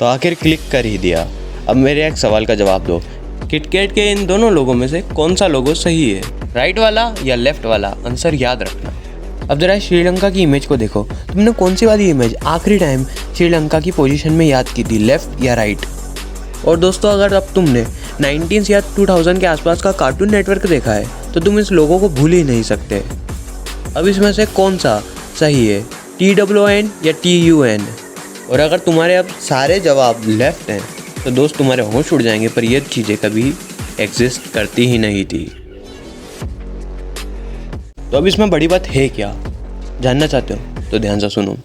तो आखिर क्लिक कर ही दिया। अब मेरे एक सवाल का जवाब दो, किटकैट के इन दोनों लोगों में से कौन सा लोगो सही है, राइट वाला या लेफ्ट वाला? आंसर याद रखना। अब जरा श्रीलंका की इमेज को देखो, तुमने कौन सी वाली इमेज आखिरी टाइम श्रीलंका की पोजीशन में याद की थी, लेफ्ट या राइट? और दोस्तों, अगर अब तुमने 19 या 2000 के आसपास का कार्टून नेटवर्क देखा है तो तुम इस लोगों को भूल ही नहीं सकते। अब इसमें से कौन सा सही है, TWN या TUN? और अगर तुम्हारे अब सारे जवाब लेफ्ट हैं तो दोस्त तुम्हारे होश उड़ जाएंगे, पर ये चीज़ें कभी एग्जिस्ट करती ही नहीं थी। तो अब इसमें बड़ी बात है क्या, जानना चाहते हो तो ध्यान से सुनो।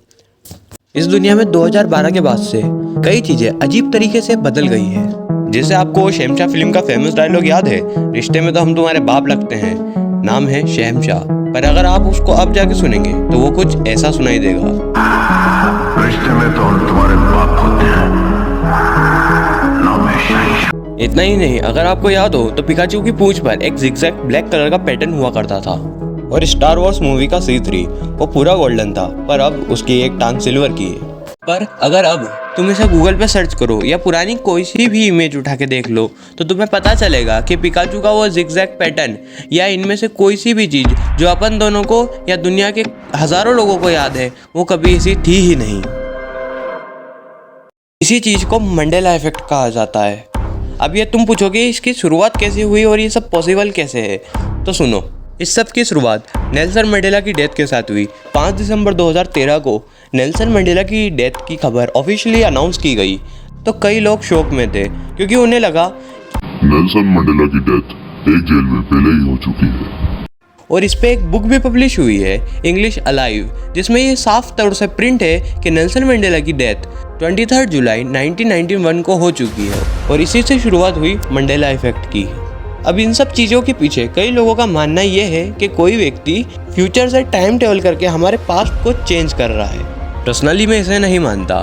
इस दुनिया में 2012 के बाद से कई चीज़ें अजीब तरीके से बदल गई हैं। जैसे आपको शहंशाह फिल्म का फेमस डायलॉग याद है, रिश्ते में तो हम तुम्हारे बाप लगते हैं, नाम है शहंशाह। पर अगर आप उसको अब जाके सुनेंगे तो वो कुछ ऐसा सुनाई देगा, रिश्ते में तो हम तुम्हारे बाप होते हैं, नाम है शहंशाह। इतना ही नहीं, अगर आपको याद हो तो पिकाचू की पूंछ पर एक जिगजैग ब्लैक कलर का पैटर्न हुआ करता था। और स्टार वॉर्स मूवी का C3 वो पूरा गोल्डन था, पर अब उसकी एक टांग सिल्वर की है। पर अगर अब तुम इसे गूगल पे सर्च करो या पुरानी कोई सी भी इमेज उठा के देख लो तो तुम्हें पता चलेगा कि पिकाचू का वो जिगजैग पैटर्न या इनमें से कोई सी भी चीज़ जो अपन दोनों को या दुनिया के हज़ारों लोगों को याद है, वो कभी ऐसी थी ही नहीं। इसी चीज़ को मंडेला इफेक्ट कहा जाता है। अब ये तुम पूछोगे इसकी शुरुआत कैसे हुई और ये सब पॉसिबल कैसे है, तो सुनो। इस सब की शुरुआत नेल्सन मंडेला की डेथ के साथ हुई। 5 दिसंबर 2013 को नेल्सन मंडेला की डेथ की खबर ऑफिशियली अनाउंस की गई तो कई लोग शौक में थे, क्योंकि उन्हें लगा नेल्सन मंडेला की डेथ एक जेल में पहले ही हो चुकी है। और इस पे एक बुक भी पब्लिश हुई है, इंग्लिश अलाइव, जिसमें ये साफ तौर से प्रिंट है कि नेल्सन मंडेला की डेथ 23 जुलाई 1991 को हो चुकी है और इसी से शुरुआत हुई मंडेला इफेक्ट की। अब इन सब चीज़ों के पीछे कई लोगों का मानना यह है कि कोई व्यक्ति फ्यूचर से टाइम ट्रेवल करके हमारे पास्ट को चेंज कर रहा है। पर्सनली मैं इसे नहीं मानता,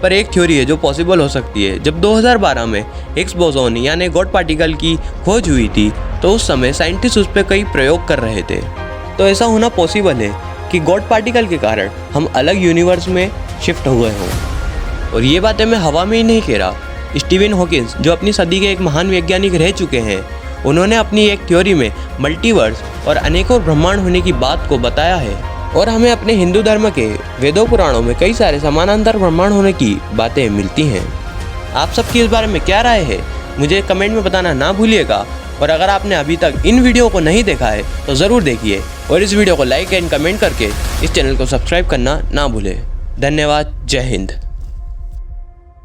पर एक थ्योरी है जो पॉसिबल हो सकती है। जब 2012 में हिग्स बोसोन यानी गॉड पार्टिकल की खोज हुई थी तो उस समय साइंटिस्ट उस पर कई प्रयोग कर रहे थे। तो ऐसा होना पॉसिबल है कि गॉड पार्टिकल के कारण हम अलग यूनिवर्स में शिफ्ट हुए हों। और ये बातें मैं हवा में ही नहीं कह रहा। स्टीवन हॉकिंस, जो अपनी सदी के एक महान वैज्ञानिक रह चुके हैं, उन्होंने अपनी एक थ्योरी में मल्टीवर्स और अनेकों ब्रह्मांड होने की बात को बताया है। और हमें अपने हिंदू धर्म के वेदों पुराणों में कई सारे समानांतर ब्रह्मांड होने की बातें मिलती हैं। आप सबकी इस बारे में क्या राय है, मुझे कमेंट में बताना ना भूलिएगा। और अगर आपने अभी तक इन वीडियो को नहीं देखा है तो ज़रूर देखिए और इस वीडियो को लाइक एंड कमेंट करके इस चैनल को सब्सक्राइब करना ना भूलें। धन्यवाद। जय हिंद।